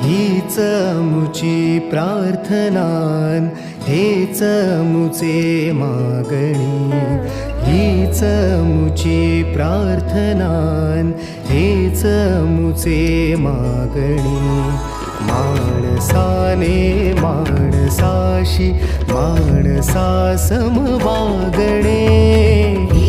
हीच मुची प्रार्थनान, हेच मुचे मागणी. हीच मुची प्रार्थनान, हेच मुचे मागणी. माणसाने माणसाशी माणसासम वागणे.